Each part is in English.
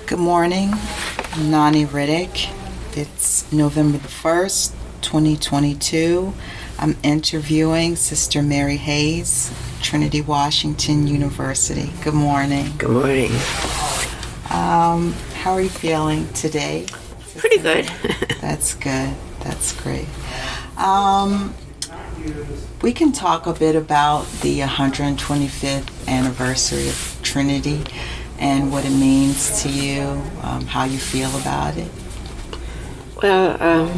Good morning. I'm Nanni Riddick. It's November the 1st, 2022. I'm interviewing Sister Mary Hayes, Trinity, Washington University. Good morning. Good morning. How are you feeling today? Pretty good. That's good. That's great. We can talk a bit about the 125th anniversary of Trinity and what it means to you, how you feel about it. Well,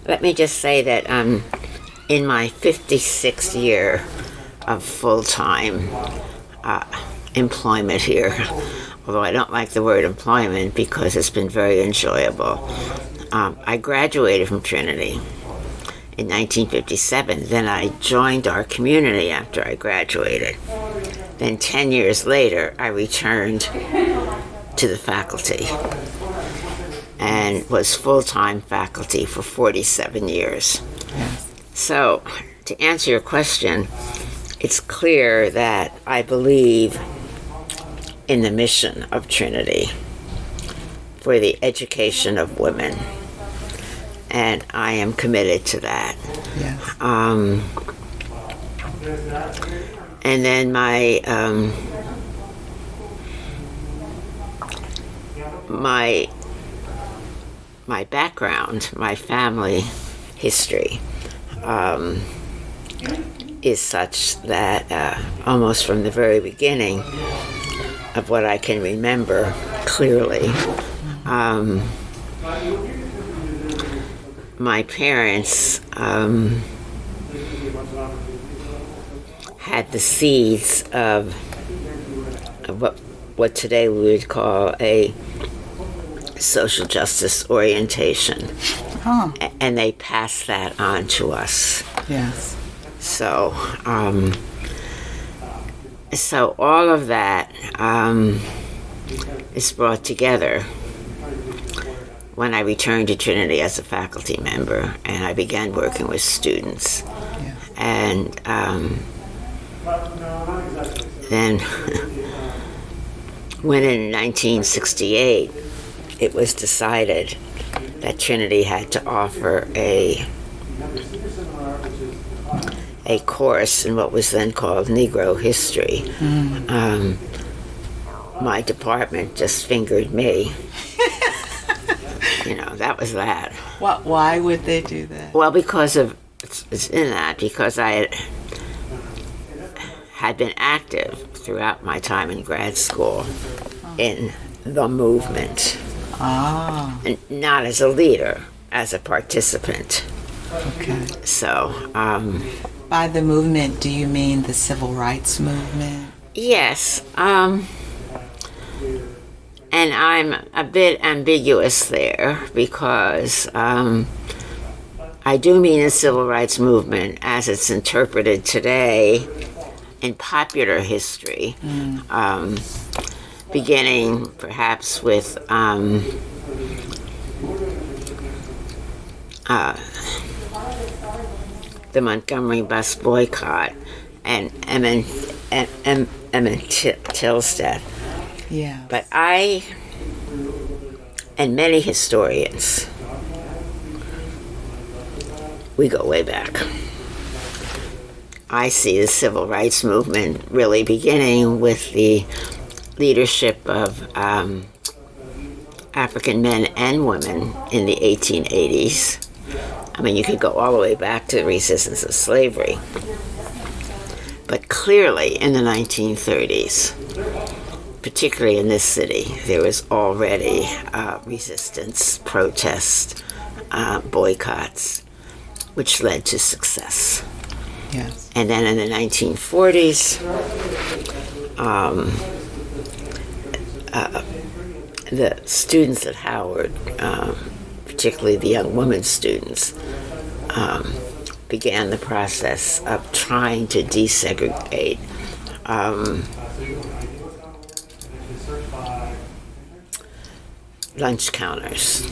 let me just say that I'm in my 56th year of full-time employment here, although I don't like the word employment because it's been very enjoyable. I graduated from Trinity in 1957. Then I joined our community after I graduated. Then 10 years later, I returned to the faculty and was full-time faculty for 47 years. Yes. So, to answer your question, it's clear that I believe in the mission of Trinity for the education of women. And I am committed to that. Yes. And then my background, my family history, is such that almost from the very beginning of what I can remember clearly, my parents had the seeds of what today we would call a social justice orientation. Oh. And they passed that on to us. Yes. So, so all of that is brought together when I returned to Trinity as a faculty member, and I began working with students. Yeah. And then when in 1968 it was decided that Trinity had to offer a course in what was then called Negro history, my department just fingered me. You know, that was that. Why would they do that? Well, because of it's in that because I had been active throughout my time in grad school in the movement. Ah. And not as a leader, as a participant. Okay. So, By the movement, do you mean the civil rights movement? yes, and I'm a bit ambiguous there because I do mean the civil rights movement as it's interpreted today in popular history, beginning perhaps with the Montgomery bus boycott and Emmett Till's death. Yeah. But I, and many historians, we go way back. I see the civil rights movement really beginning with the leadership of African men and women in the 1880s. I mean, you could go all the way back to the resistance of slavery. But clearly in the 1930s, particularly in this city, there was already resistance, protest, boycotts, which led to success. Yes. And then in the 1940s, the students at Howard, particularly the young women students, began the process of trying to desegregate lunch counters.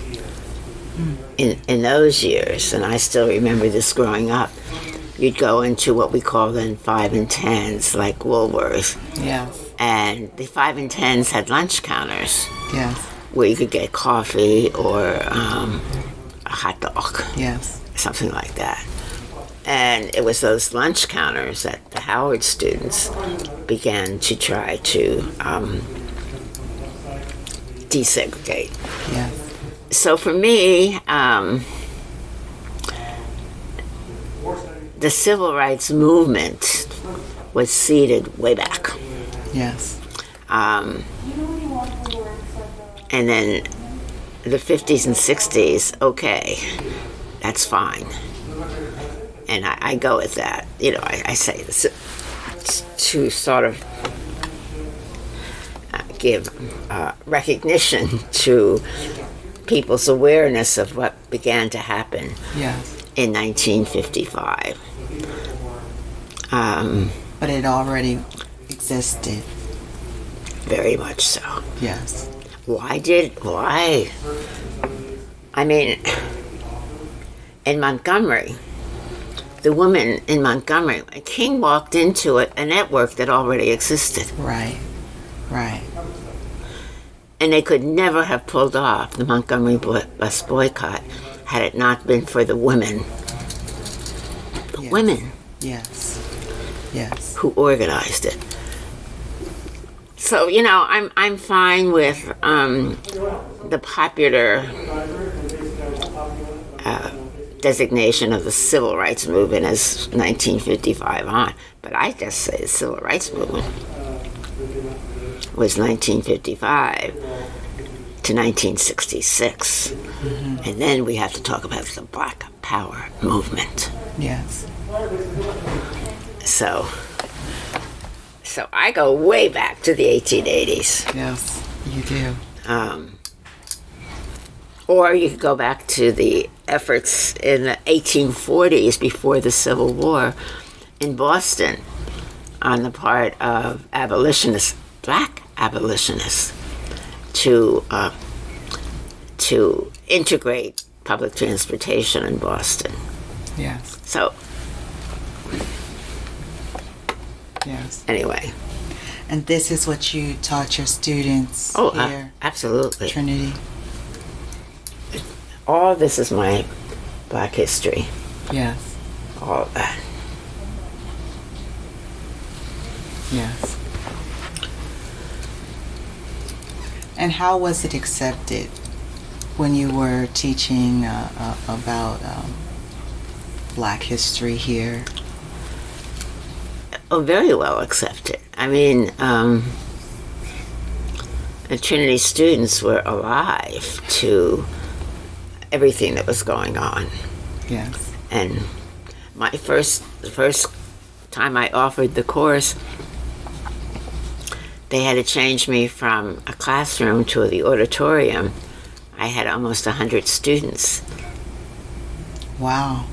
In those years, and I still remember this growing up, you'd go into what we call then 5 and 10s, like Woolworth, Yes. And the 5 and 10s had lunch counters Yes. where you could get coffee or a hot dog, Yes. something like that. And it was those lunch counters that the Howard students began to try to desegregate. Yes. So for me, the civil rights movement was seeded way back. Yes. And then the 50s and 60s, okay, that's fine. And I go with that. You know, I say this to sort of give recognition to people's awareness of what began to happen Yes. in 1955. But it already existed. Very much so. Yes. Why? I mean, in Montgomery, the woman in Montgomery, King walked into a network that already existed. Right. Right. And they could never have pulled off the Montgomery bus boycott had it not been for the women. The Yes. women Yes. Yes. who organized it. So, you know, I'm fine with the popular designation of the civil rights movement as 1955 on, but I just say the civil rights movement was 1955 to 1966. Mm-hmm. And then we have to talk about the Black Power movement. Yes. So I go way back to the 1880s. Yes, you do. Or you could go back to the efforts in the 1840s before the Civil War in Boston on the part of abolitionists, black abolitionists, to integrate public transportation in Boston. Yes. So Yes. anyway. And this is what you taught your students here, Absolutely. Trinity. All this is my Black history. Yes. All of that. Yes. And how was it accepted when you were teaching about Black history here? Oh, very well accepted. I mean, the Trinity students were alive to everything that was going on. Yes. And the first time I offered the course, they had to change me from a classroom to the auditorium. I had almost 100 students. Wow.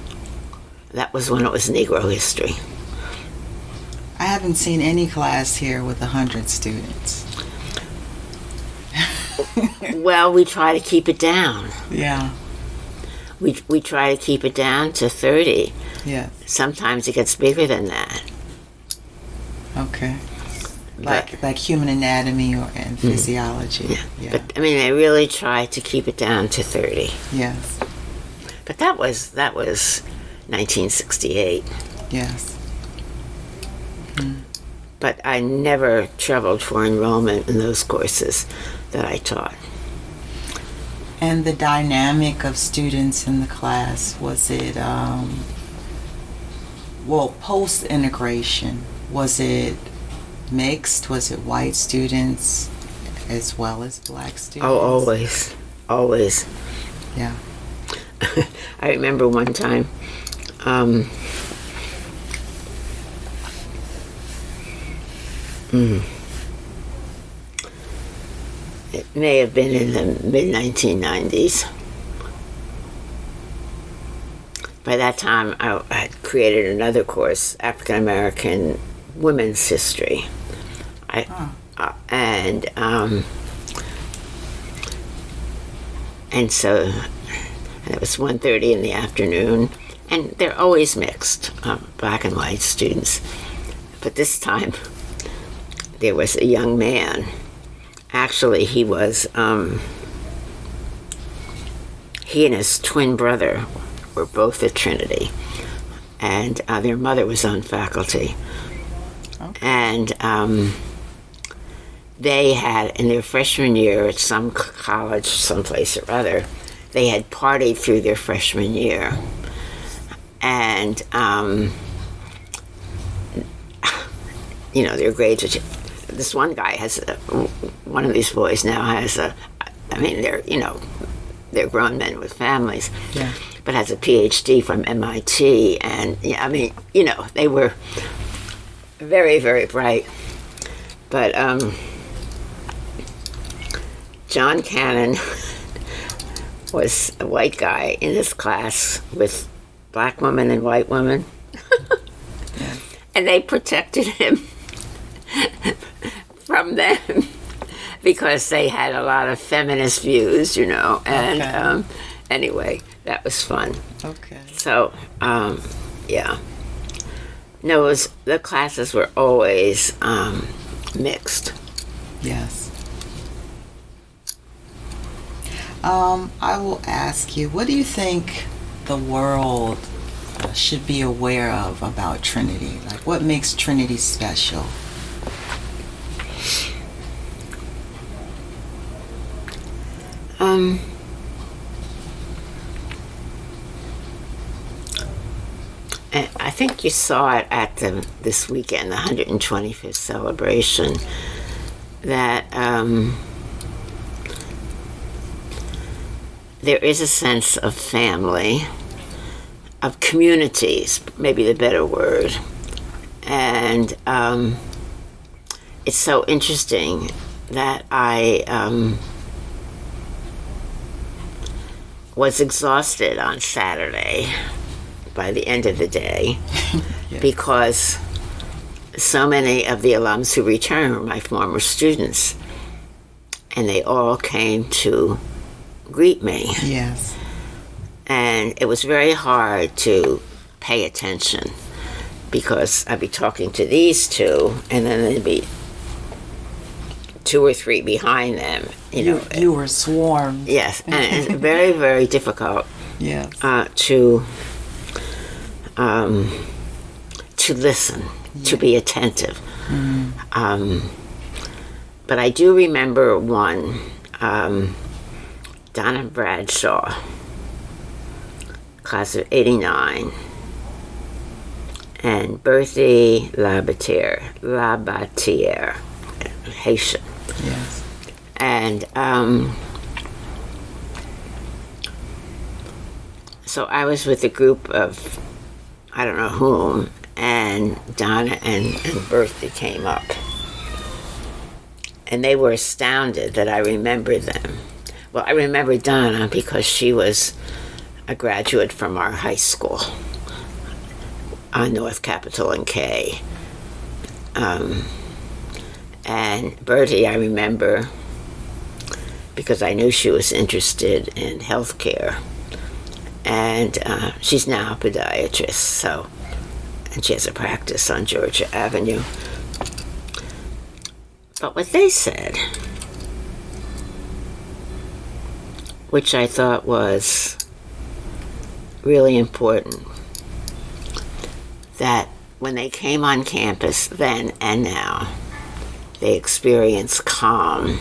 That was when it was Negro history. I haven't seen any class here with 100 students. Well, we try to keep it down. Yeah. We try to keep it down to 30. Yes. Sometimes it gets bigger than that. Okay. Like human anatomy and physiology. Yeah. Yeah. But I mean, they really try to keep it down to 30. Yes. But that was 1968. Yes. But I never troubled for enrollment in those courses that I taught. And the dynamic of students in the class, was it, post-integration, was it mixed? Was it white students as well as Black students? Oh, always. Yeah. I remember one time, it may have been in the mid-1990s. By that time, I had created another course, African American Women's History. And so it was 1:30 in the afternoon, and they're always mixed, Black and white students. But this time, there was a young man. Actually, he and his twin brother were both at Trinity, and their mother was on faculty. Okay. And they had, in their freshman year at some college, someplace or other, they had partied through their freshman year. And, their grades, this one guy one of these boys now has they're grown men with families, Yeah. but has a PhD from MIT. And, they were very, very bright. But John Cannon was a white guy in his class with black women and white women. Yeah. And they protected him from them because they had a lot of feminist views, And Okay. Anyway, that was fun. Okay. So, yeah. No, the classes were always mixed. Yes. I will ask you, what do you think the world should be aware of about Trinity? Like, what makes Trinity special? I think you saw it at this weekend, the 125th celebration, that there is a sense of family, of communities, maybe the better word. And it's so interesting that I was exhausted on Saturday by the end of the day Yeah. because so many of the alums who returned were my former students, and they all came to greet me. Yes. And it was very hard to pay attention because I'd be talking to these two, and then there'd be two or three behind them. You were swarmed. Yes, and it's very, very difficult Yes. to listen, to be attentive. But I do remember one, Donna Bradshaw, class of '89, and Berthe Labatiere, Haitian. Yes. And so I was with a group of, I don't know whom, and Donna and Bertha came up. And they were astounded that I remembered them. Well, I remember Donna because she was a graduate from our high school on North Capitol and K. And Bertie, I remember because I knew she was interested in healthcare. And she's now a podiatrist, and she has a practice on Georgia Avenue. But what they said, which I thought was really important, that when they came on campus then and now, they experienced calm.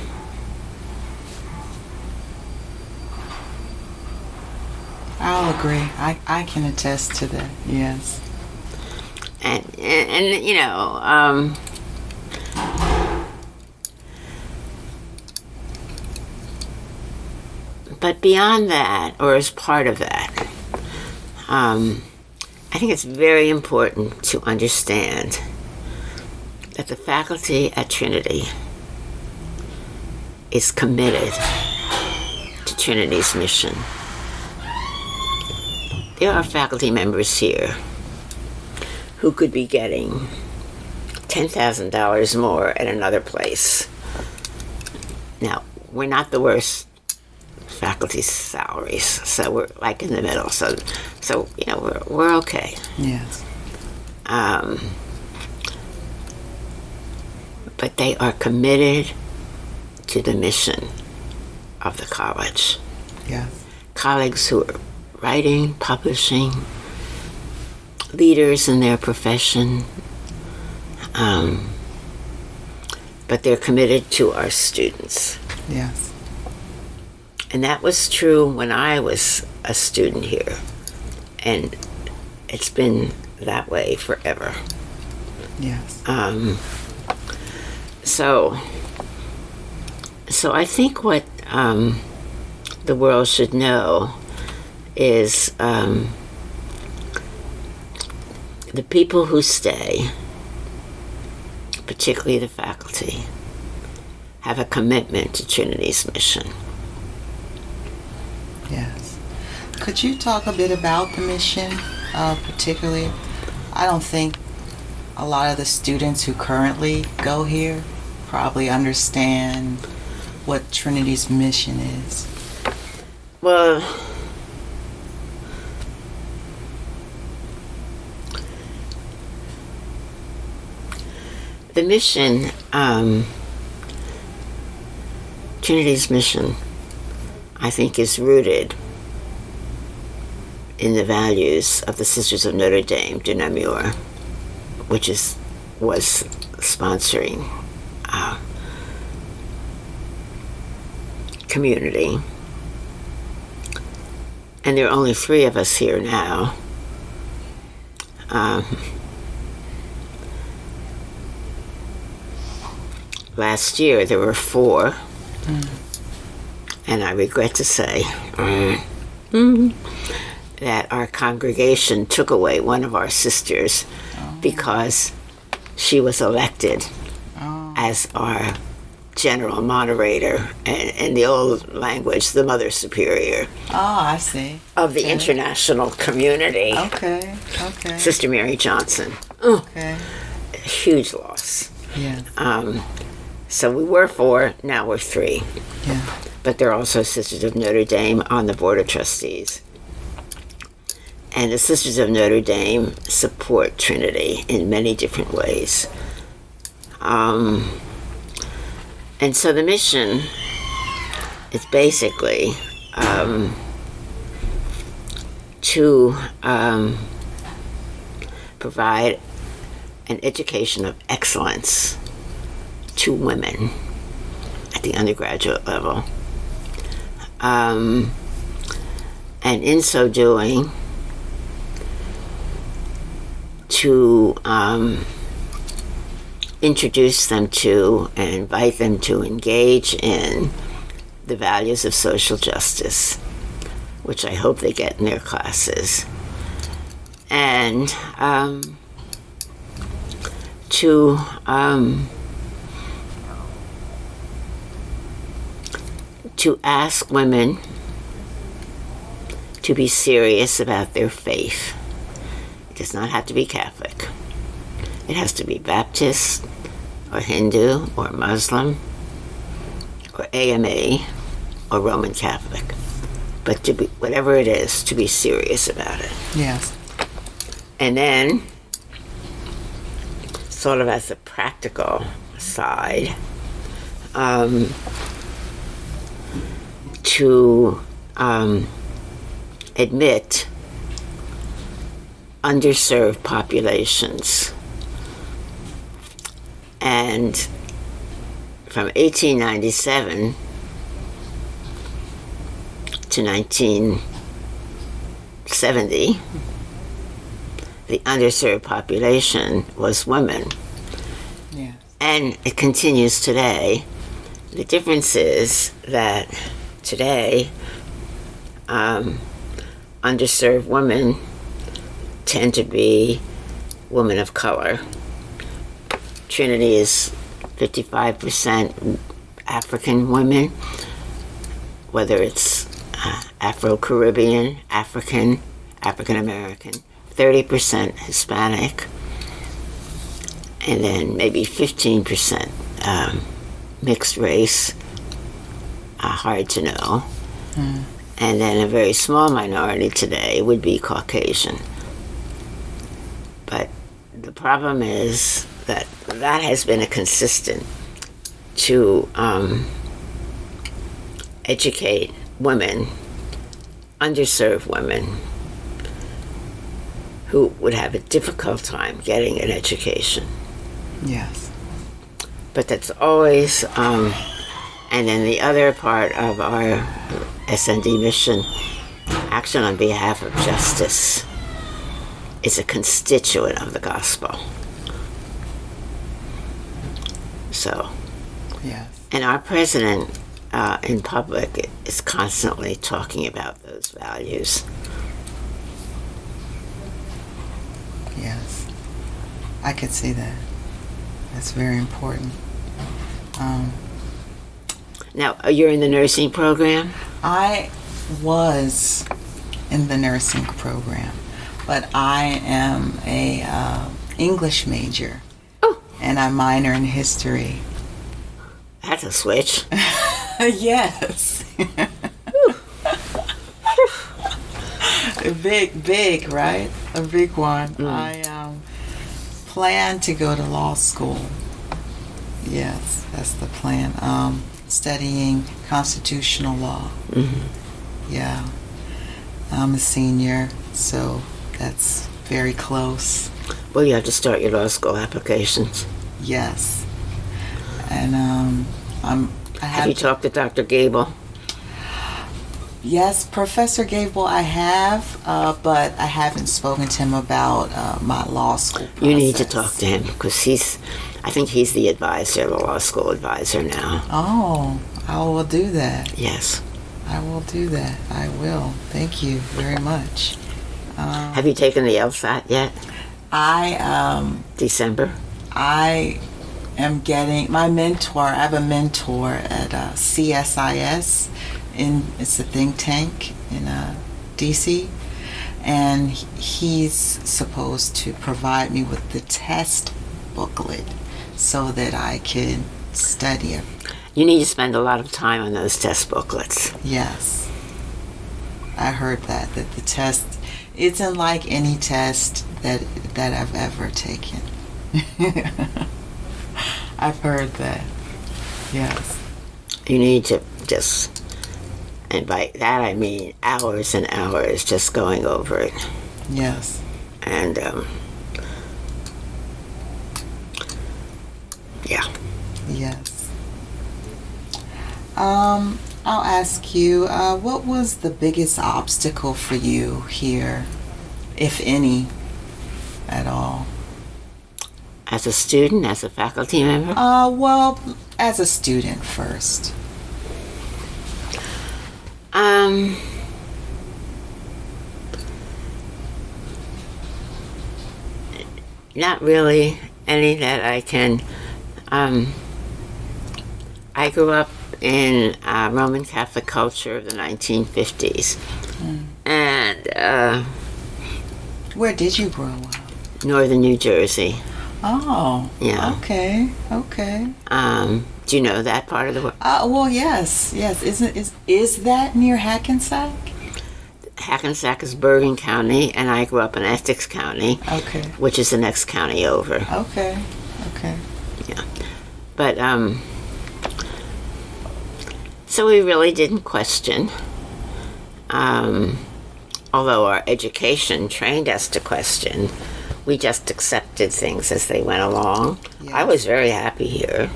I'll agree. I can attest to that. Yes. And but beyond that, or as part of that, I think it's very important to understand that the faculty at Trinity is committed to Trinity's mission. There are faculty members here who could be getting $10,000 more at another place. Now, we're not the worst faculty salaries, so we're like in the middle. So we're okay. Yes. But but they are committed to the mission of the college. Yes. Colleagues who are writing, publishing, leaders in their profession, but they're committed to our students. Yes. And that was true when I was a student here. And it's been that way forever. Yes. So I think what the world should know is the people who stay, particularly the faculty, have a commitment to Trinity's mission. Yes. Could you talk a bit about the mission, particularly? I don't think a lot of the students who currently go here probably understand what Trinity's mission is. Well, the mission, Trinity's mission, I think, is rooted in the values of the Sisters of Notre Dame de Namur, which was sponsoring community. And there are only 3 of us here now. Last year there were 4, and I regret to say that our congregation took away one of our sisters because she was elected as our general moderator, and in the old language, the Mother Superior. Oh, I see. Of the international community. Okay. Sister Mary Johnson. Okay. A huge loss. Yeah. So we were 4, now we're 3. Yeah. But there are also Sisters of Notre Dame on the Board of Trustees. And the Sisters of Notre Dame support Trinity in many different ways. And so the mission is basically to provide an education of excellence to women at the undergraduate level. And in so doing, to introduce them to and invite them to engage in the values of social justice, which I hope they get in their classes, and to ask women to be serious about their faith. It does not have to be Catholic. It has to be Baptist, or Hindu, or Muslim, or AMA, or Roman Catholic. But to be, whatever it is, to be serious about it. Yes. And then, sort of as a practical side, to admit underserved populations. And from 1897 to 1970, the underserved population was women. Yeah. And it continues today. The difference is that today, underserved women tend to be women of color. Trinity is 55% African women, whether it's Afro-Caribbean, African, African-American, 30% Hispanic, and then maybe 15% mixed race, hard to know. And then a very small minority today would be Caucasian. But the problem is that that has been a consistent to educate women, underserved women, who would have a difficult time getting an education. Yes. But that's always, and then the other part of our SND mission, Action on Behalf of Justice, is a constituent of the gospel. So, Yes. and our president in public is constantly talking about those values. Yes. I could see that. That's very important. Now, you're in the nursing program? I was in the nursing program, but I am a English major. Oh. And I minor in history. That's a switch. Yes. Big, right? A big one. I plan to go to law school. Yes, that's the plan. Studying constitutional law. Mm-hmm. Yeah. I'm a senior, so that's very close. Well, you have to start your law school applications. Yes. And Have you talked to Dr. Gable? Yes, Professor Gable, I have, but I haven't spoken to him about my law school process. You need to talk to him because I think he's the advisor, the law school advisor now. Oh, I will do that. Yes. I will do that. I will. Thank you very much. Have you taken the LSAT yet? December? I am getting my mentor. I have a mentor at CSIS. It's a think tank in DC, and he's supposed to provide me with the test booklet so that I can study it. You need to spend a lot of time on those test booklets. Yes, I heard that the test isn't like any test that I've ever taken. I've heard that. Yes. You need to just, and by that I mean hours and hours just going over it. Yes. And yeah. Yes. I'll ask you, what was the biggest obstacle for you here, if any, at all? As a student, as a faculty member? Well, as a student first. Not really any that I can. I grew up in Roman Catholic culture of the 1950s. And Where did you grow up? northern New Jersey. Oh. Yeah. Okay. Do you know that part of the world? Well, yes. Is that near Hackensack? Hackensack is Bergen County, and I grew up in Essex County, Okay. which is the next county over. Okay. Yeah. But, so we really didn't question. Although our education trained us to question, we just accepted things as they went along. Yes. I was very happy here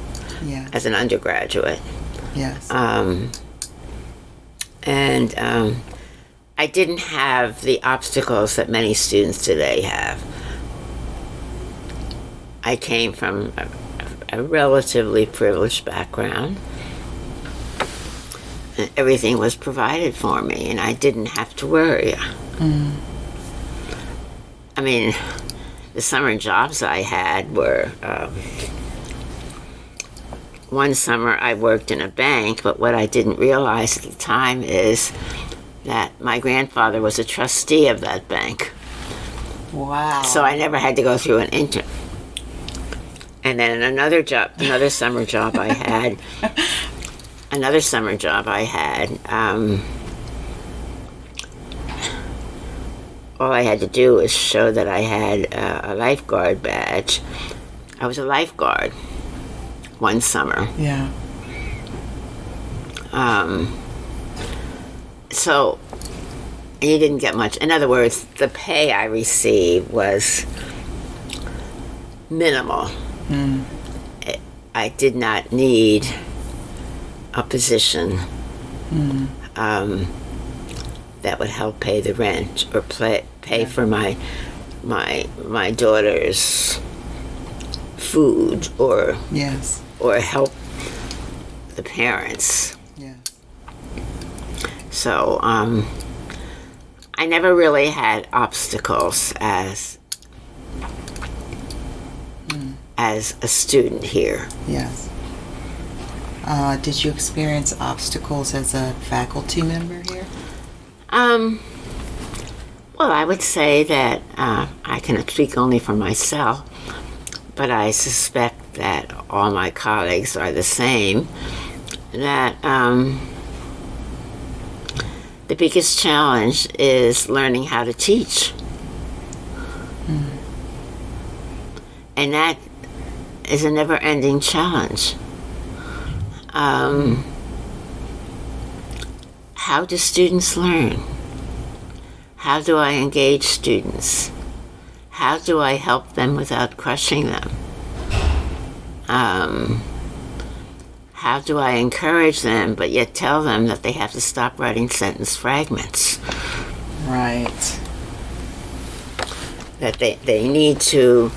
Yeah. as an undergraduate. Yes. And I didn't have the obstacles that many students today have. I came from a relatively privileged background. And everything was provided for me, and I didn't have to worry. I mean, the summer jobs I had were, one summer I worked in a bank, but what I didn't realize at the time is that my grandfather was a trustee of that bank. Wow. So I never had to go through an intern. And then another summer job I had, all I had to do was show that I had a lifeguard badge, I was a lifeguard one summer. Yeah. So you didn't get much. In other words, the pay I received was minimal. I did not need a position that would help pay the rent or pay for my daughter's food or Yes. or help the parents. Yeah. So I never really had obstacles as a student here. Yes. Did you experience obstacles as a faculty member here? Well, I would say that I can speak only for myself, but I suspect that all my colleagues are the same, that the biggest challenge is learning how to teach. And that is a never-ending challenge. How do students learn? How do I engage students? How do I help them without crushing them? How do I encourage them but yet tell them that they have to stop writing sentence fragments? Right. That they need to,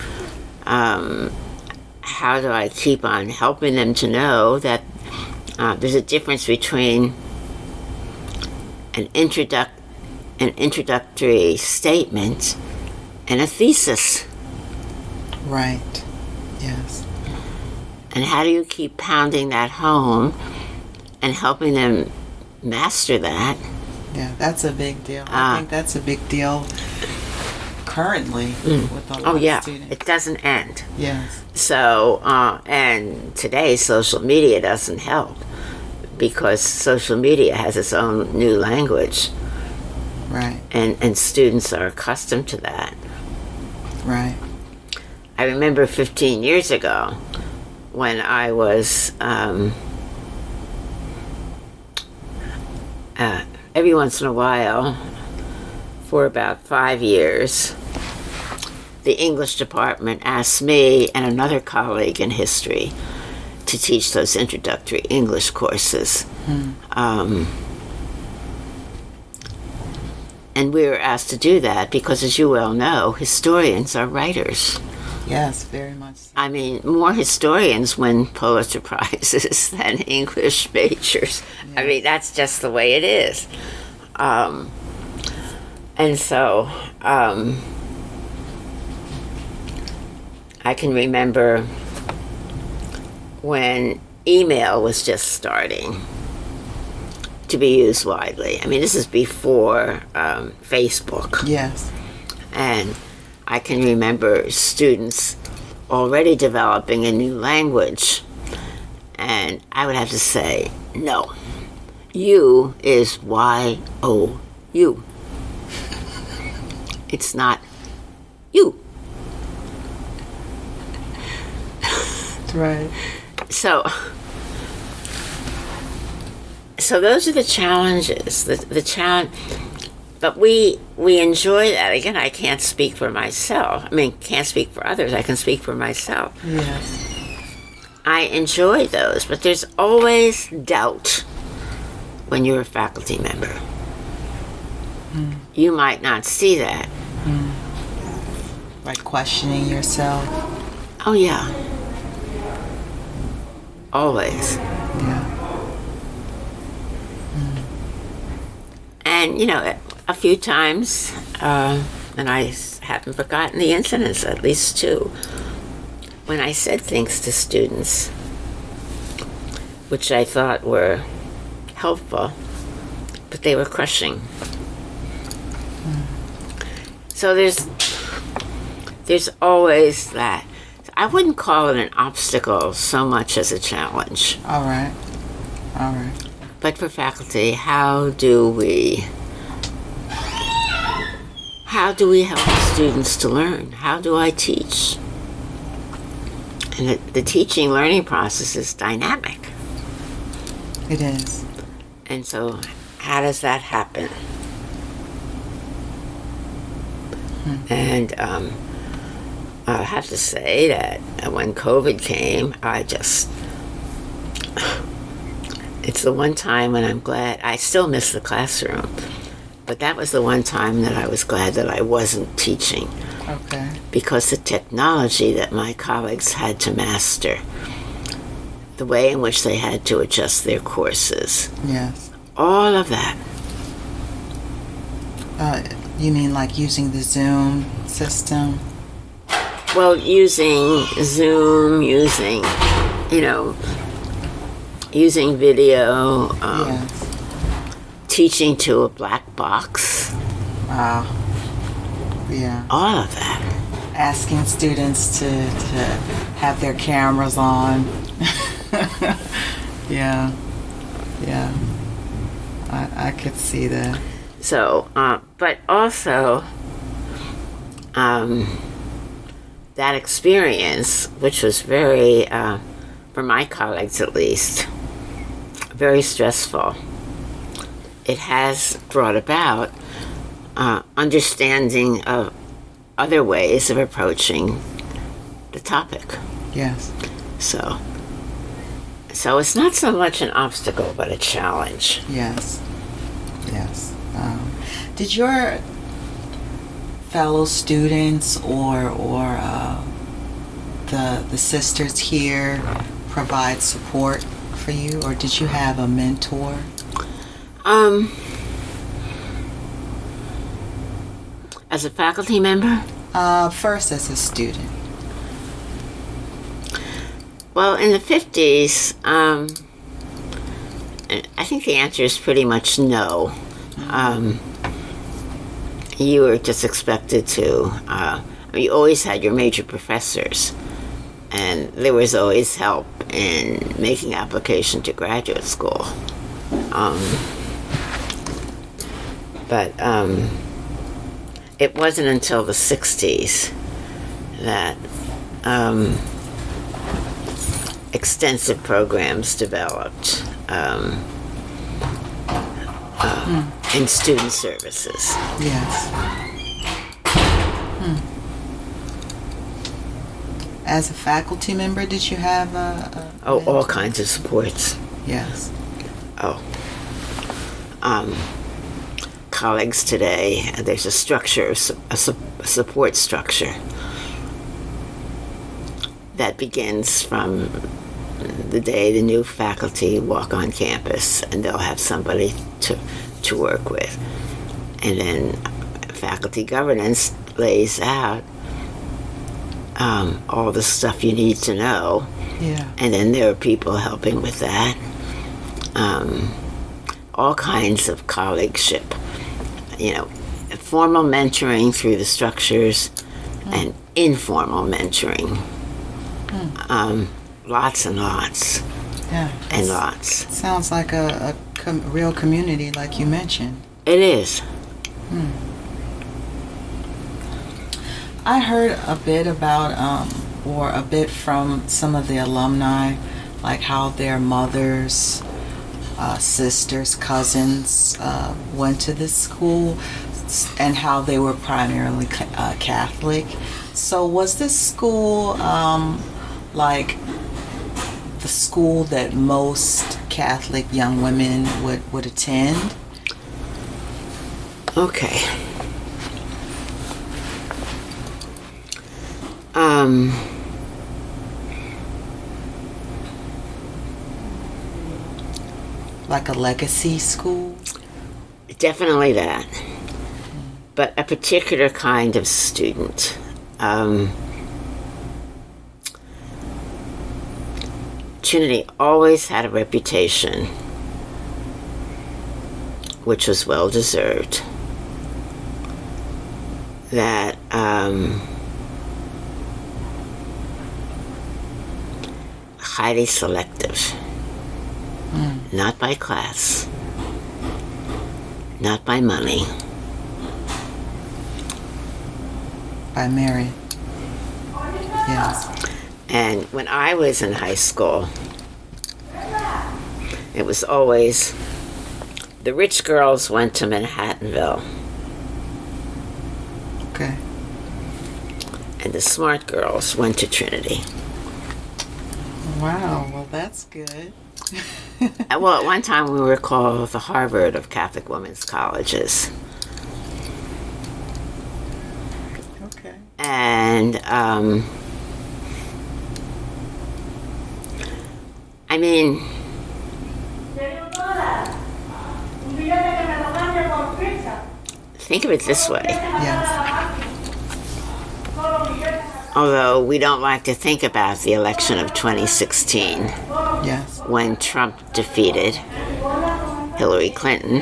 how do I keep on helping them to know that there's a difference between an introductory statement and a thesis? Right. Yes. And how do you keep pounding that home and helping them master that? Yeah, that's a big deal. I think that's a big deal currently with a lot of students. It doesn't end. Yes. So, and today social media doesn't help because social media has its own new language. Right. And students are accustomed to that. Right. I remember 15 years ago when I was every once in a while, for about 5 years, the English department asked me and another colleague in history to teach those introductory English courses. And we were asked to do that because, as you well know, historians are writers. Yes, very much so. I mean, more historians win Pulitzer Prizes than English majors. Yes. I mean, that's just the way it is. And so I can remember when email was just starting to be used widely. I mean, this is before Facebook. Yes. And I can remember students already developing a new language. And I would have to say, no. You is Y-O-U. It's not you. Right. So those are the challenges. The challenge, but we enjoy that. Again, I can't speak for myself. I mean, can't speak for others. I can speak for myself. Yes. I enjoy those, but there's always doubt when you're a faculty member. You might not see that. Like questioning yourself. Oh yeah. Always. Yeah. And, you know, a few times, and I haven't forgotten the incidents, at least two, when I said things to students which I thought were helpful, but they were crushing. So there's always that. I wouldn't call it an obstacle so much as a challenge. All right. All right. But for faculty, how do we help students to learn? How do I teach? And the teaching learning process is dynamic. It is. And so, how does that happen? And I have to say that when COVID came, it's the one time when I'm glad. I still miss the classroom, but that was the one time that I was glad that I wasn't teaching. Okay. Because the technology that my colleagues had to master, the way in which they had to adjust their courses, Yes. all of that. You mean like using the Zoom system? Well, using Zoom, using video, Yes. teaching to a black box, Wow. Yeah. all of that. Asking students to have their cameras on. Yeah. Yeah. I could see that. So, but also, that experience, which was very, for my colleagues at least, very stressful, it has brought about understanding of other ways of approaching the topic. Yes. So it's not so much an obstacle, but a challenge. Yes. Yes. Did your fellow students or the sisters here provide support for you, or did you have a mentor? As a faculty member? First as a student. Well, in the 50s, I think the answer is pretty much no. You were just expected to, you always had your major professors, and there was always help in making application to graduate school. But it wasn't until the 60s that extensive programs developed in student services. Yes. As a faculty member, did you have all kinds of supports. Yes. Colleagues today, there's a structure, a support structure that begins from the day the new faculty walk on campus, and they'll have somebody to work with. And then faculty governance lays out all the stuff you need to know. Yeah. And then there are people helping with that. All kinds of colleagueship. Formal mentoring through the structures and informal mentoring. Lots and lots. Yeah. And lots. Sounds like a real community, like you mentioned. It is. I heard a bit about, or a bit from some of the alumni, like how their mothers, sisters, cousins went to this school, and how they were primarily Catholic. So was this school like the school that most Catholic young women would attend? Okay. Like a legacy school? Definitely that. But a particular kind of student. Trinity always had a reputation, which was well deserved, that highly selective. Not by class, not by money. By merit. Yes. And when I was in high school, it was always the rich girls went to Manhattanville. Okay. And the smart girls went to Trinity. Wow, well, that's good. Well, at one time we were called the Harvard of Catholic women's colleges. Okay. And, I mean, think of it this way. Yes. Although we don't like to think about the election of 2016, Yes. when Trump defeated Hillary Clinton.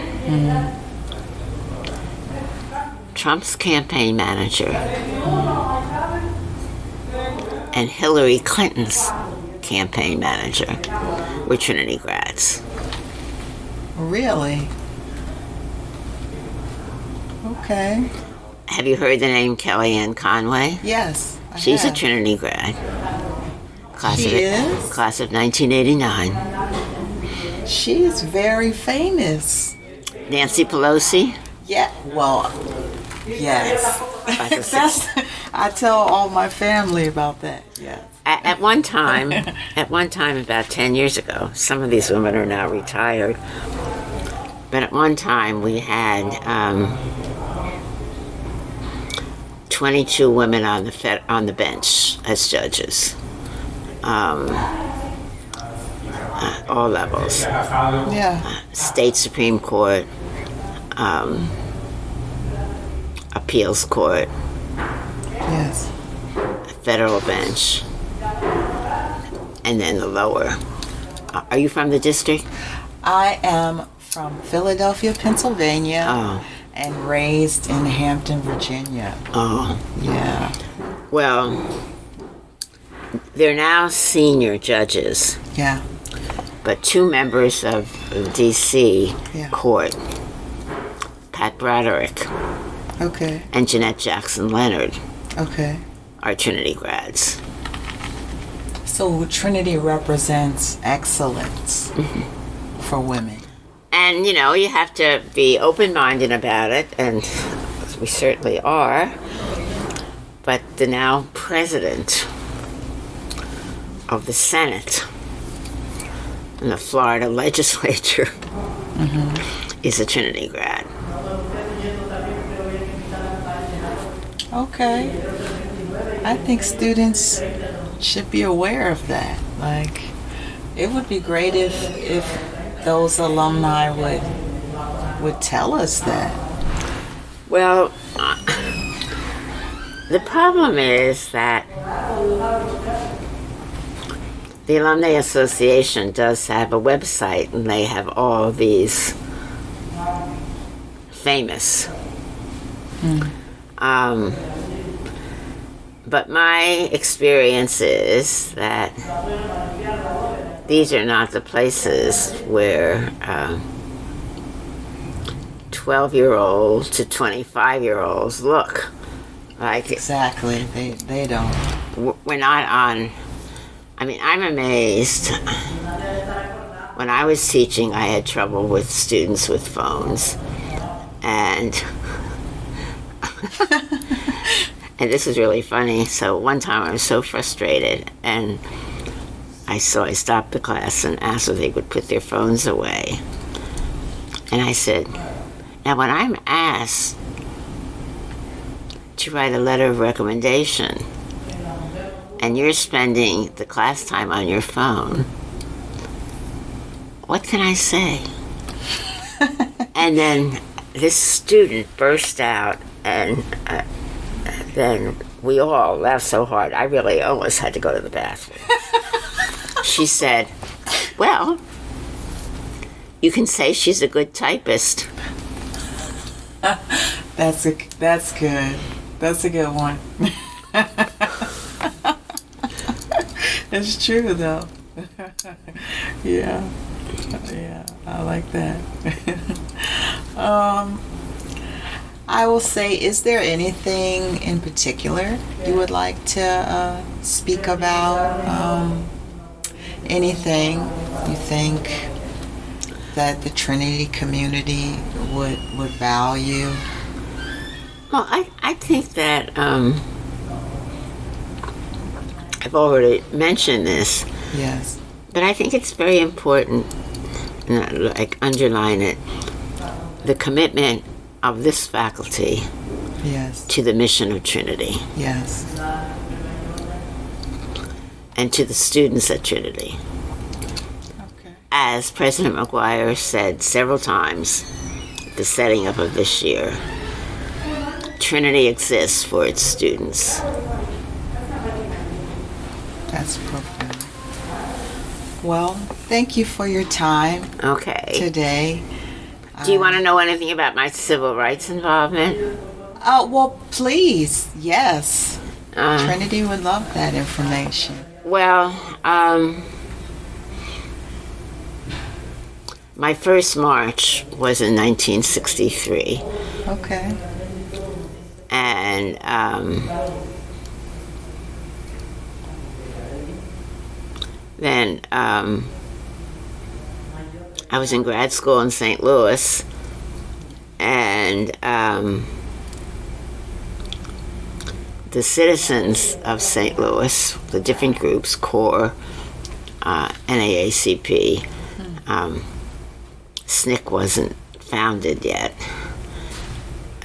Trump's campaign manager and Hillary Clinton's campaign manager were Trinity grads. Really? Okay. Have you heard the name Kellyanne Conway? Yes. I She's a have. Trinity grad. She is? Class of 1989. She is very famous. Nancy Pelosi? Yeah. Well, yes. That's- I tell all my family about that. Yes. At one time, about 10 years ago, some of these women are now retired, but at one time we had 22 women on the bench as judges, all levels, Yeah. state Supreme Court, appeals court, Yes. federal bench, and then the lower. Are you from the district? I am from Philadelphia, Pennsylvania, Oh. and raised in Hampton, Virginia. Oh. Yeah. Well, they're now senior judges, Yeah. but two members of the D.C. Yeah. court, Pat Broderick Okay. and Jeanette Jackson Leonard, Okay. are Trinity grads. So Trinity represents excellence for women. And, you know, you have to be open-minded about it, and we certainly are. But the now president of the Senate and the Florida legislature is a Trinity grad. Okay. I think students should be aware of that. Like, it would be great if those alumni would tell us that. Well, the problem is that the Alumni Association does have a website, and they have all these famous. But my experience is that these are not the places where 12-year-olds to 25-year-olds look. Like, Exactly. They don't. we're not on. I mean, I'm amazed. When I was teaching, I had trouble with students with phones. And and this is really funny. So one time I was so frustrated, and I stopped the class and asked if they would put their phones away. And I said, now when I'm asked to write a letter of recommendation, and you're spending the class time on your phone, what can I say? And then this student burst out, and then we all laughed so hard, I really almost had to go to the bathroom. She said, well, you can say she's a good typist. That's good. That's a good one. It's true though. Yeah, I like that. I will say, is there anything in particular you would like to speak about? Anything you think that the Trinity community would value? Well, I think that I've already mentioned this, Yes. but I think it's very important, like underline it, the commitment of this faculty Yes. to the mission of Trinity Yes. and to the students at Trinity. Okay. As President McGuire said several times at the setting up of this year, Trinity exists for its students. That's profound. Well, thank you for your time Okay. today. Do you want to know anything about my civil rights involvement? Well, please, yes. Uh, Trinity would love that information. Well, my first march was in 1963, Okay. and then I was in grad school in St. Louis, and the citizens of St. Louis, the different groups, CORE, NAACP, SNCC wasn't founded yet,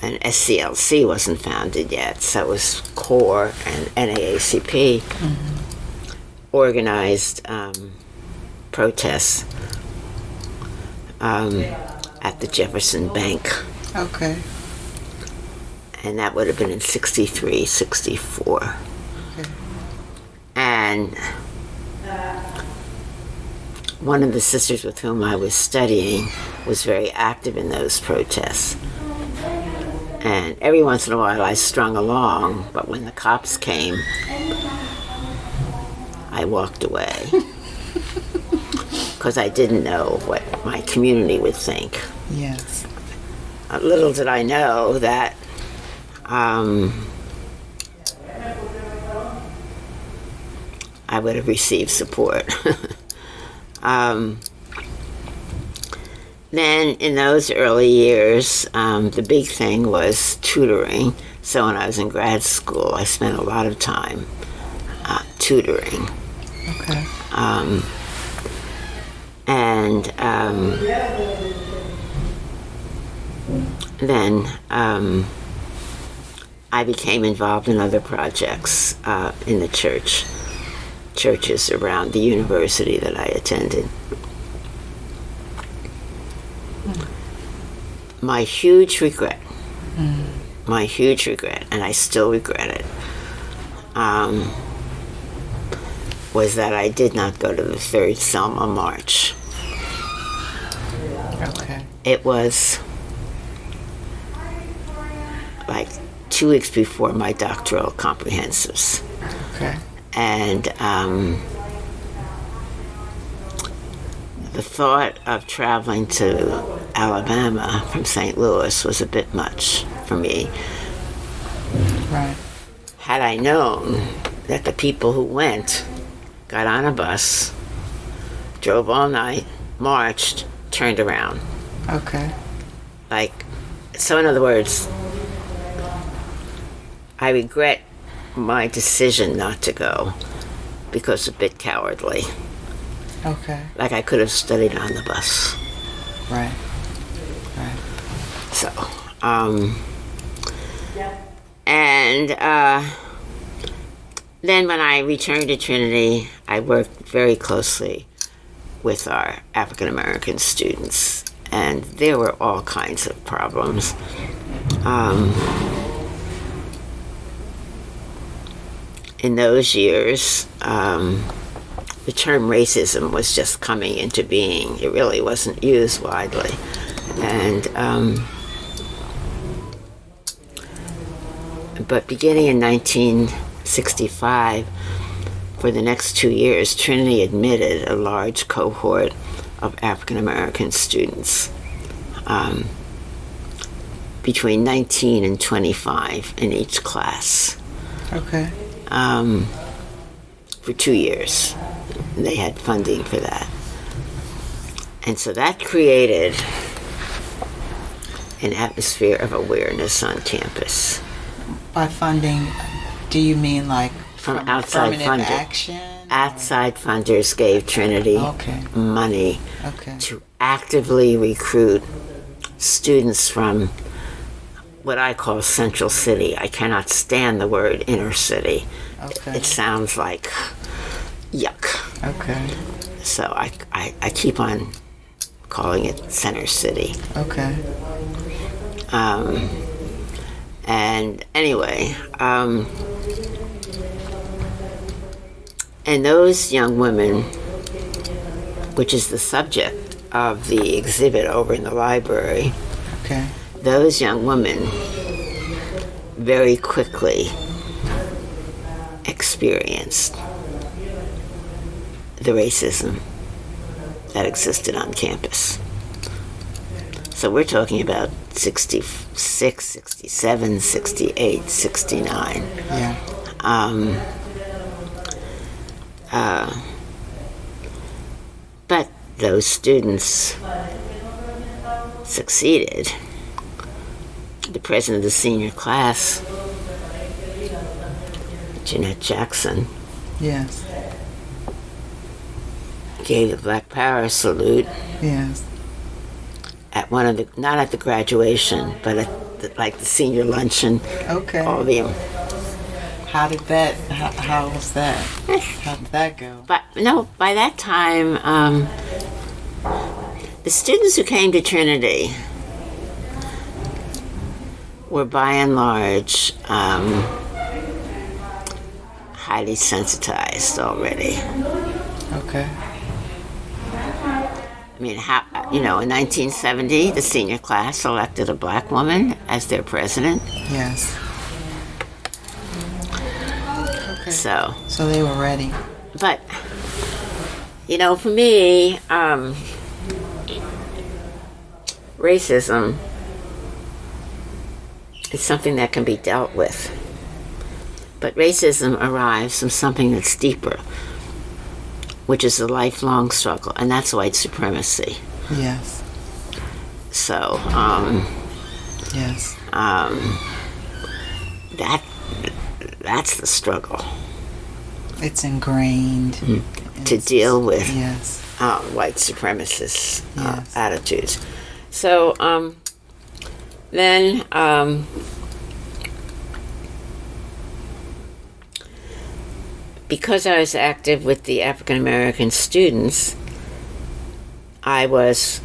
and SCLC wasn't founded yet, so it was CORE and NAACP organized protests at the Jefferson Bank, Okay. and that would have been in 63, 64. Okay. And one of the sisters with whom I was studying was very active in those protests. And every once in a while I strung along, but when the cops came, I walked away. Because I didn't know what my community would think. Yes. Little did I know that I would have received support. Then in those early years, the big thing was tutoring. So when I was in grad school, I spent a lot of time tutoring. Okay. And then I became involved in other projects in the churches around the university that I attended. My huge regret, and I still regret it, was that I did not go to the third Selma March. Okay. It was like 2 weeks before my doctoral comprehensives. Okay. And the thought of traveling to Alabama from St. Louis was a bit much for me. Right. Had I known that the people who went got on a bus, drove all night, marched, turned around. Okay. So in other words, I regret my decision not to go because it's a bit cowardly. Okay. I could have studied on the bus. Right. Right. So, and then when I returned to Trinity, I worked very closely with our African American students, and there were all kinds of problems. In those years, the term racism was just coming into being. It really wasn't used widely. And but beginning in 1965, for the next 2 years, Trinity admitted a large cohort of African American students. between 19 and 25 in each class. Okay. For 2 years. They had funding for that. And so that created an atmosphere of awareness on campus. By funding, do you mean like From outside affirmative funding. action? Outside funders gave Trinity money to actively recruit students from what I call Central City. I cannot stand the word inner city. Okay. It sounds like yuck. Okay. So I keep on calling it Center City. Okay. And anyway, and those young women, which is the subject of the exhibit over in the library, Okay. those young women very quickly experienced the racism that existed on campus. So we're talking about 66, 67, 68, 69. Yeah. But those students succeeded. The president of the senior class, Jeanette Jackson, Yes. gave the Black Power salute Yes. at one of the, not at the graduation, but at the senior luncheon. Okay. All the, How did that? How was that? How did that go? but no, by that time, the students who came to Trinity were by and large highly sensitized already. Okay. I mean, in 1970, the senior class elected a black woman as their president. Yes. Okay. So they were ready. but, for me, racism is something that can be dealt with. But racism arrives from something that's deeper, which is a lifelong struggle, and that's white supremacy. Yes. So, Yes. that's the struggle It's ingrained. to deal with Yes. white supremacist Yes. attitudes. So, then, because I was active with the African American students, I was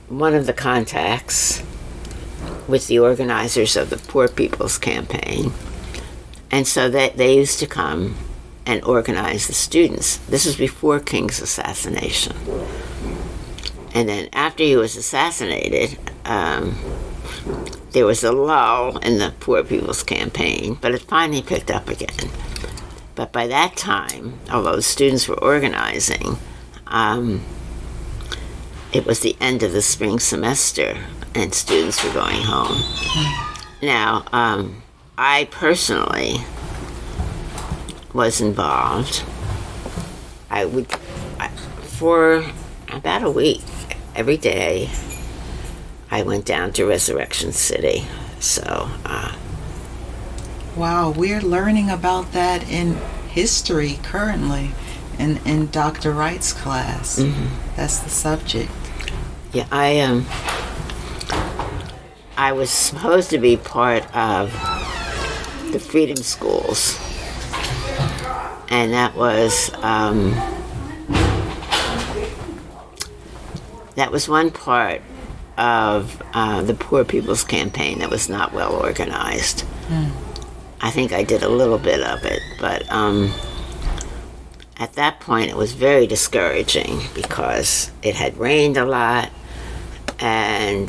one of the contacts with the organizers of the Poor People's Campaign. And so they used to come and organize the students. This was before King's assassination. And then after he was assassinated, there was a lull in the Poor People's Campaign, but it finally picked up again. But by that time, although students were organizing, it was the end of the spring semester and students were going home. Now, I personally was involved. For about a week, every day, I went down to Resurrection City. So, Wow, we're learning about that in history currently, in Dr. Wright's class. Mm-hmm. That's the subject. yeah, I was supposed to be part of the Freedom Schools, and that was one part of the Poor People's Campaign that was not well organized. I think I did a little bit of it, but at that point it was very discouraging because it had rained a lot and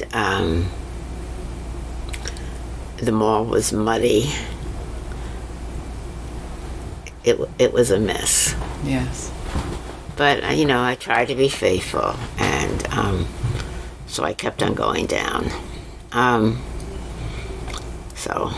the mall was muddy. It was a mess. Yes. But, I tried to be faithful, and so I kept on going down. So,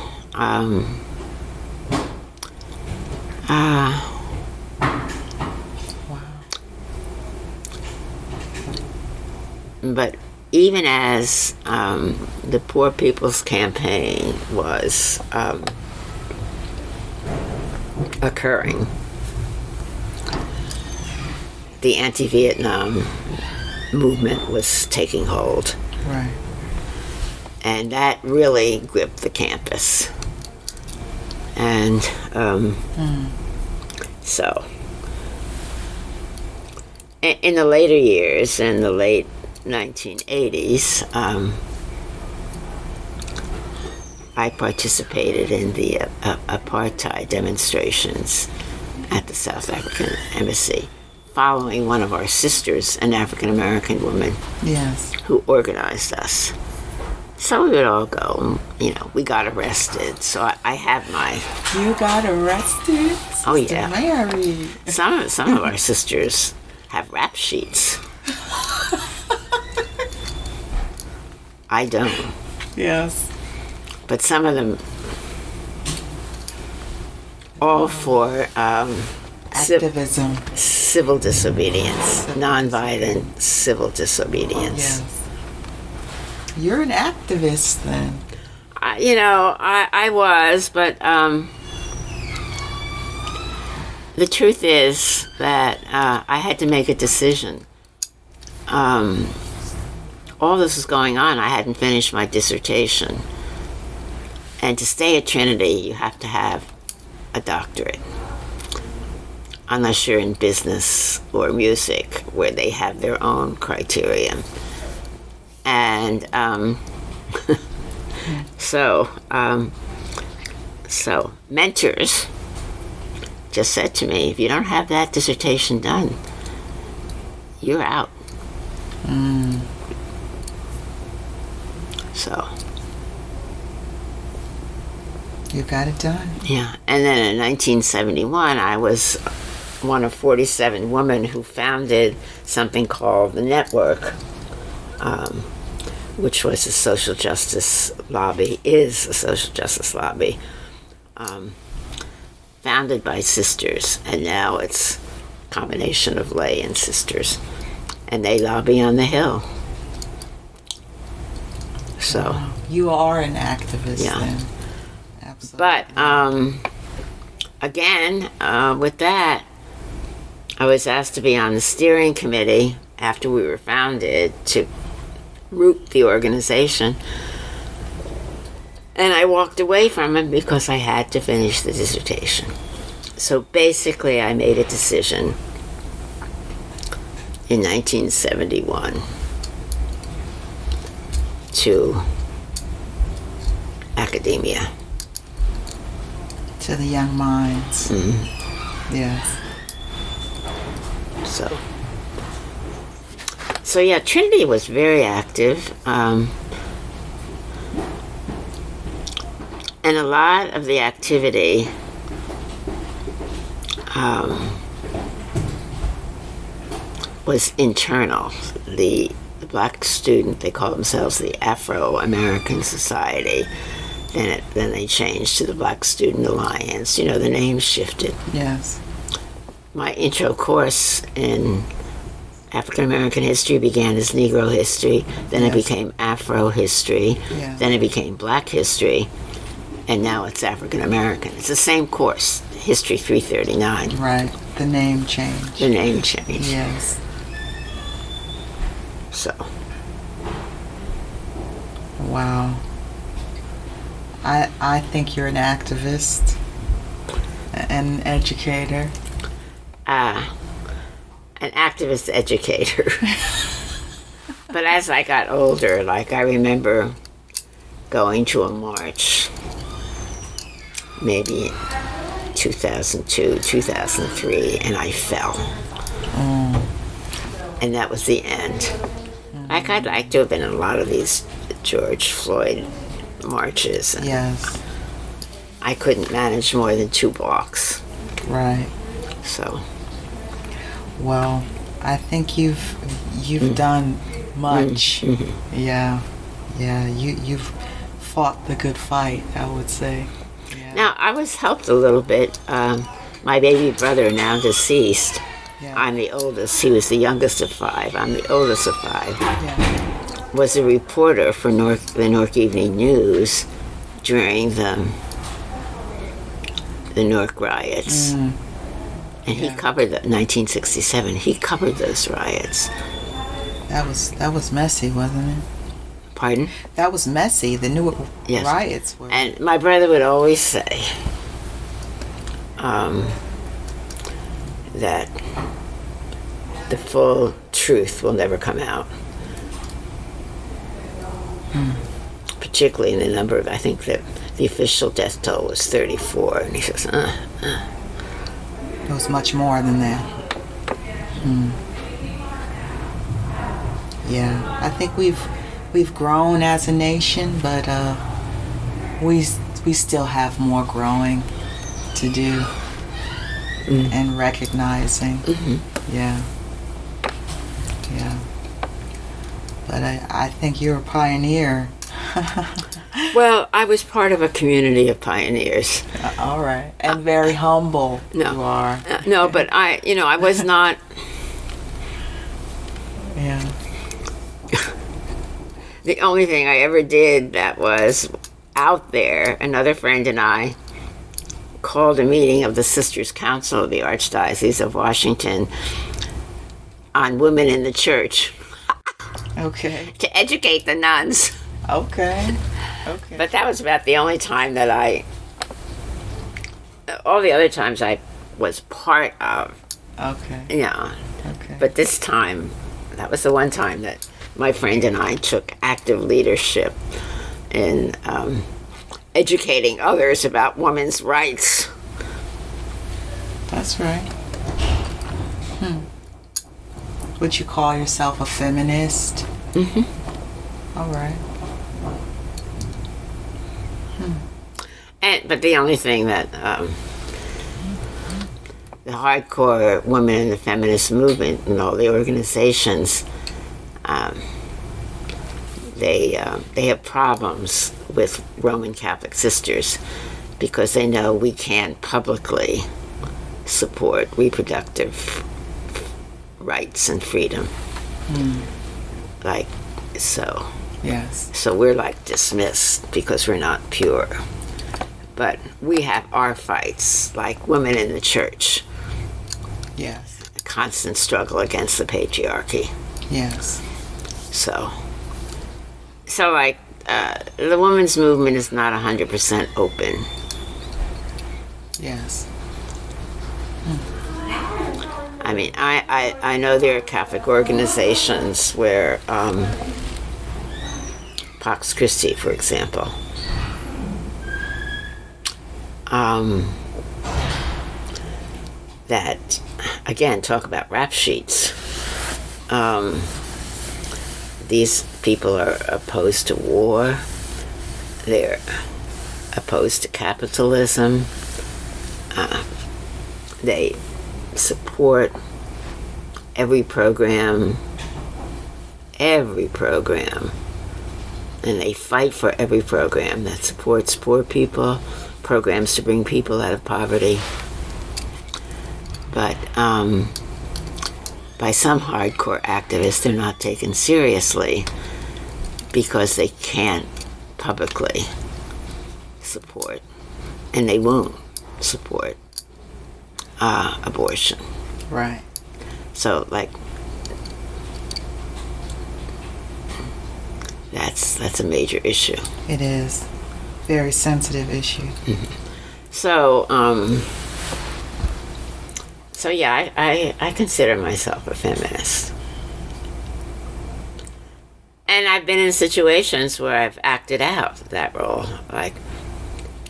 but even as the Poor People's Campaign was occurring, the anti-Vietnam movement was taking hold. Right. And that really gripped the campus. And so, in the later years, in the late 1980s, I participated in the apartheid demonstrations at the South African Embassy, following one of our sisters, an African American woman, Yes. who organized us. So we would all go, you know, we got arrested. So I have my... You got arrested? Oh, Sister yeah. Mary. Some of our sisters have rap sheets. I don't. Yes. But some of them, all for Activism. civil disobedience, nonviolent civil disobedience. Yes. You're an activist then. I was, but the truth is that I had to make a decision. All this was going on. I hadn't finished my dissertation. And to stay at Trinity, you have to have a doctorate. Unless you're in business or music, where they have their own criteria. And so mentors just said to me, if you don't have that dissertation done, you're out. So You got it done. yeah, and then in 1971, I was one of 47 women who founded something called the Network, which was a social justice lobby, is a social justice lobby, founded by sisters, and now it's a combination of lay and sisters, and they lobby on the Hill. So, You are an activist Yeah. then. Absolutely. but again, with that, I was asked to be on the steering committee after we were founded to root the organization. And I walked away from it because I had to finish the dissertation. So basically, I made a decision in 1971 to academia. To the young minds. Yes. So yeah, Trinity was very active. And a lot of the activity was internal. The black student, they call themselves the Afro-American Society. Then they changed to the Black Student Alliance. You know, the names shifted. Yes. My intro course in African American history began as Negro history, then it Yes. became Afro history, Yeah. then it became Black history, and now it's African American. It's the same course, History 339. Right. The name change. The name change. Yes. So, Wow. I think you're an activist, an educator. an activist educator. But as I got older, like I remember going to a march, maybe 2002, 2003, and I fell. And that was the end. Like, I'd like to have been in a lot of these George Floyd marches. And Yes. I couldn't manage more than 2 blocks. Right. So, Well, I think you've done much. Yeah. Yeah. You've fought the good fight, I would say. Yeah. Now, I was helped a little bit. My baby brother, now deceased, Yeah. I'm the oldest. He was the youngest of 5. I'm the oldest of 5. Yeah. Was a reporter for the Newark Evening News during the Newark riots. And he covered the 1967. He covered those riots. That was messy, wasn't it? Pardon? That was messy. The Newark Yes. riots were. And my brother would always say that the full truth will never come out. Particularly in the number of, I think that the official death toll was 34. And he says, It was much more than that. Yeah, I think we've grown as a nation, but we still have more growing to do and recognizing. Yeah, yeah. But I think you're a pioneer. Well, I was part of a community of pioneers. All right, and very humble. No. You are. No, but I was not. Yeah. The only thing I ever did that was out there, another friend and I called a meeting of the Sisters' Council of the Archdiocese of Washington on women in the church Okay. to educate the nuns. Okay. Okay. But that was about the only time that all the other times I was part of, Okay. Okay. But this time, that was the one time that my friend and I took active leadership in educating others about women's rights. That's right. Would you call yourself a feminist? All right. But the only thing that the hardcore women in the feminist movement and all the organizations, they have problems with Roman Catholic sisters because they know we can't publicly support reproductive rights and freedom. Like, so. Yes. So we're like dismissed because we're not pure. But we have our fights, like women in the church. Yes. A constant struggle against the patriarchy. Yes. So like, the women's movement is not 100% open. Yes. I mean, I know there are Catholic organizations where, Pax Christi, for example, that, again, talk about rap sheets. These people are opposed to war. They're opposed to capitalism. They support every program, and they fight for every program that supports poor people, programs to bring people out of poverty. But by some hardcore activists, they're not taken seriously because they can't publicly support, and they won't support abortion. Right. So, like, that's a major issue. It is. Very sensitive issue. So, yeah, I consider myself a feminist. And I've been in situations where I've acted out that role. Like,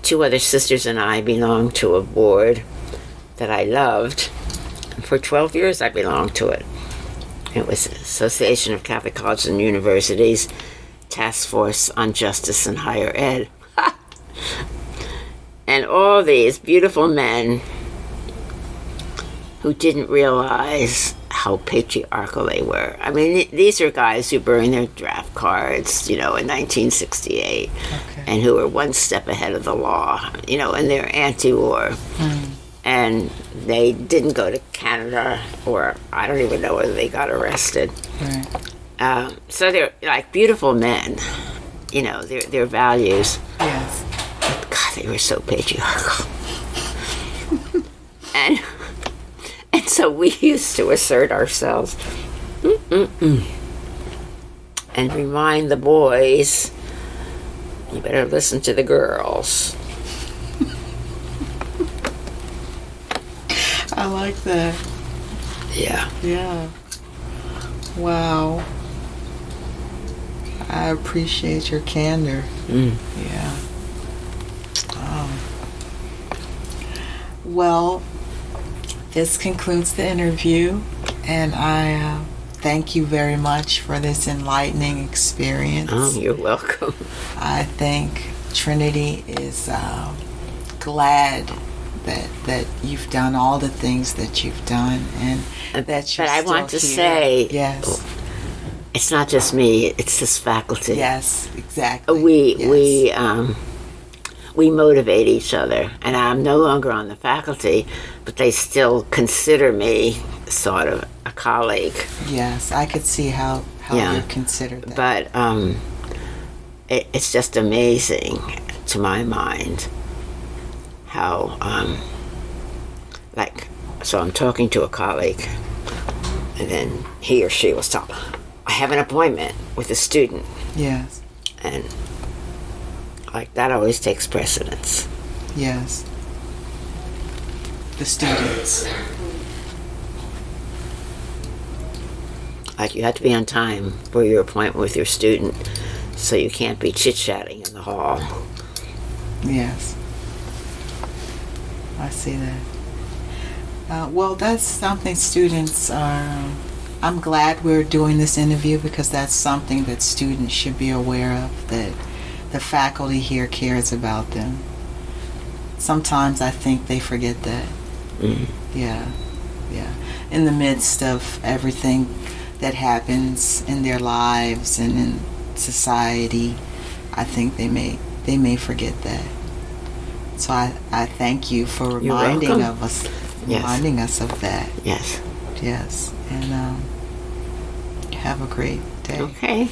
2 other sisters and I belonged to a board that I loved. For 12 years I belonged to it. It was Association of Catholic Colleges and Universities, Task Force on Justice and Higher Ed. And all these beautiful men who didn't realize how patriarchal they were. I mean, these are guys who burned their draft cards, in 1968, and who were one step ahead of the law, and they're anti-war. And they didn't go to Canada, or I don't even know whether they got arrested. So they're like beautiful men, their values. Yes. But God, they were so patriarchal. and so we used to assert ourselves and remind the boys, you better listen to the girls. I like that. Yeah. Yeah. Wow. I appreciate your candor. Yeah. Well, this concludes the interview, and I thank you very much for this enlightening experience. Oh, you're welcome. I think Trinity is glad that you've done all the things that you've done, and that you're But I still want to here. say, Yes. it's not just me; it's this faculty. Yes, exactly. We motivate each other, and I'm no longer on the faculty, but they still consider me sort of a colleague. Yes, I could see how you're considered that. But it's just amazing to my mind how, so I'm talking to a colleague, and then he or she will stop. I have an appointment with a student. Yes. And that always takes precedence. Yes. The students. You have to be on time for your appointment with your student, so you can't be chit-chatting in the hall. Yes. I see that. Well, that's something students are... I'm glad we're doing this interview, because that's something that students should be aware of, that the faculty here cares about them. Sometimes I think they forget that. Yeah. In the midst of everything that happens in their lives and in society, I think they may forget that. So I thank you for reminding us of that. Yes. Yes. And have a great day. Okay.